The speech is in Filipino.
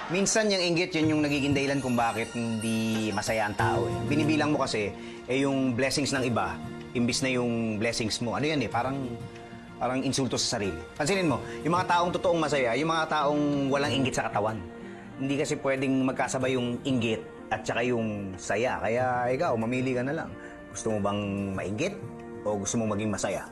Minsan yung inggit, yun yung nagiging dahilan kung bakit hindi masaya ang tao. Eh. Binibilang mo kasi, yung blessings ng iba, imbis na yung blessings mo. Ano yan eh, parang insulto sa sarili. Pansinin mo, yung mga taong totoong masaya, yung mga taong walang inggit sa katawan. Hindi kasi pwedeng magkasabay yung inggit at saka yung saya. Kaya ikaw, mamili ka na lang. Gusto mo bang mainggit o gusto mo maging masaya?